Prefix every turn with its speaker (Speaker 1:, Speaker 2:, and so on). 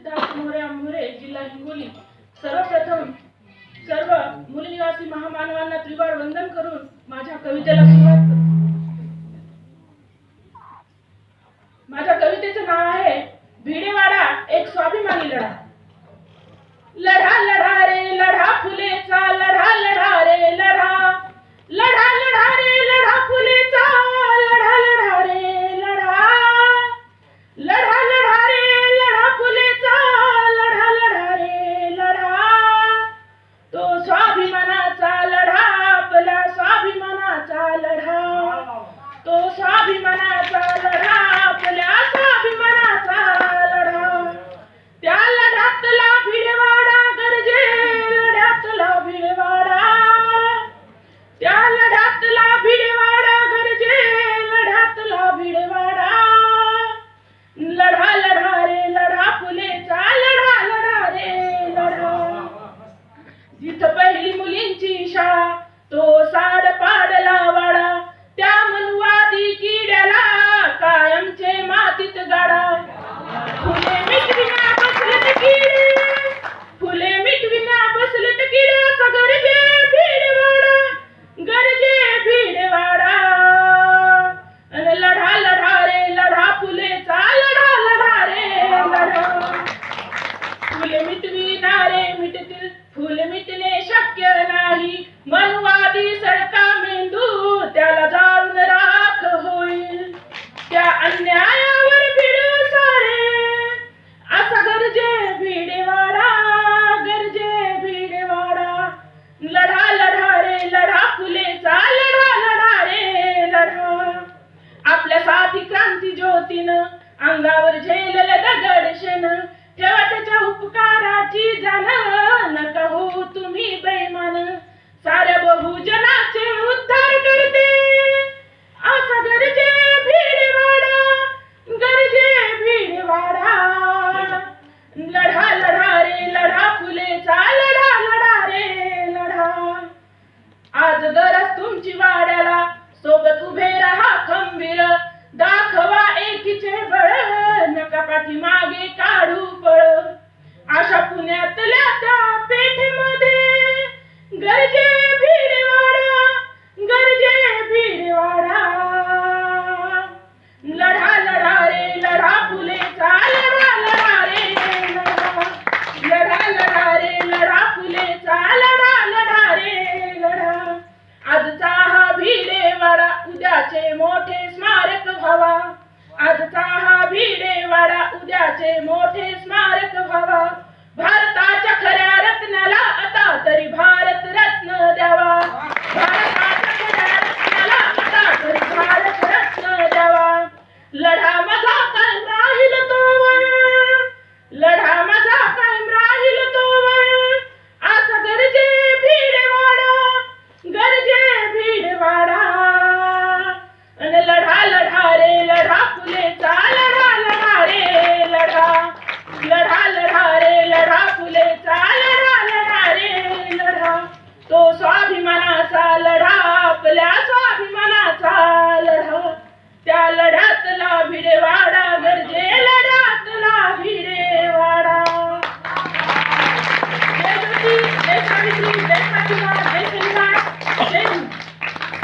Speaker 1: सिद्धार्थ मोरे जिल्हा हिंगोली। सर्वप्रथम सर्व मूलनिवासी महामानवांना त्रिवार वंदन करून माझ्या कवितेला सुरुवात करतो। माझ्या कवितेचं नाव आहे भिडेवाडा एक स्वाभिमानी लढा। लढा लढा रे लढा फुलेचा, लढा लढा रे लढा, लढा लढा रे लढा फुलेचा, लढा लढा रे लढा, लढा लढा रे लढा फुलेचा, लढा लढा रे लढा। तो स्वाभिमानाचा लढा, आपला स्वाभिमानाचा लढा, तो स्वाभिमानाचा लढा, आपल्या स्वाभिमानाचा लढा। त्या लढ्यातला भिडेवाडा गरजे, लढ्यातला भिडेवाडा, त्या लढ्यातला भिडेवाडा गरजे, लढ्यातला भिडेवाडा। लढा लढा रे लढा फुलेचा, लढा लढा रे लढा। जिथं पहिली मुलींची शाळा, तो साड पाडला वाडा, त्या मनुवादी किड्याला कायमचे मातीत गाडा। फुले मिटविना बसलेत किडे, फुले मिटविना बसलेत किडे, असा गरजे भिडेवाडा, गरजे भिडेवाडा। अन लढा लढा रे लढा फुलेचा, लढा लढा रे लढा। फुले मिटविना रे मिटतील, फुले मिटणे शक्य नाही, मनुवादी सडका मेंदू त्याला जाळून राख होईल। त्या अन्यायावर भिडू सारे, असा गरजे भिडेवाडा, गरजे भिडेवाडा। लढा लढा रे लढा फुलेचा, लढा लढा रे लढा। आपल्या साथी क्रांती ज्योतीनं अंगावर झेललं दगड शेण, ठेवा त्याच्या उपकाराची जाण, नका हो तुम्ही बेईमान। साऱ्या बहुजनाचे उद्धार करते, असा गरजे भिडेवाडा, गरजे भिडेवाडा। लढा लढा रे लढा फुलेचा, लढा लढा रे लढा। आज गरज तुमची वाड्याला, सोबत उभे राहा खंबीर, दाखवा एकीचे बळ, नका पाठीमागे काढू पळ। अशा पुण्यातल्या त्या पेठेमध्ये गरजे भिडेवाडा, गरजे भिडेवाडा। लढा लढा रे लढा फुलेचा, लढा लढा रे लढा, लढा लढा रे लढा फुलेचा, लढा लढा रे लढा। आजचा हा भिडेवाडा उद्याचे मोठे स्मारक व्हावा, आजचा हा भिडेवाडा उद्याचे मोठे स्मारक व्हावा।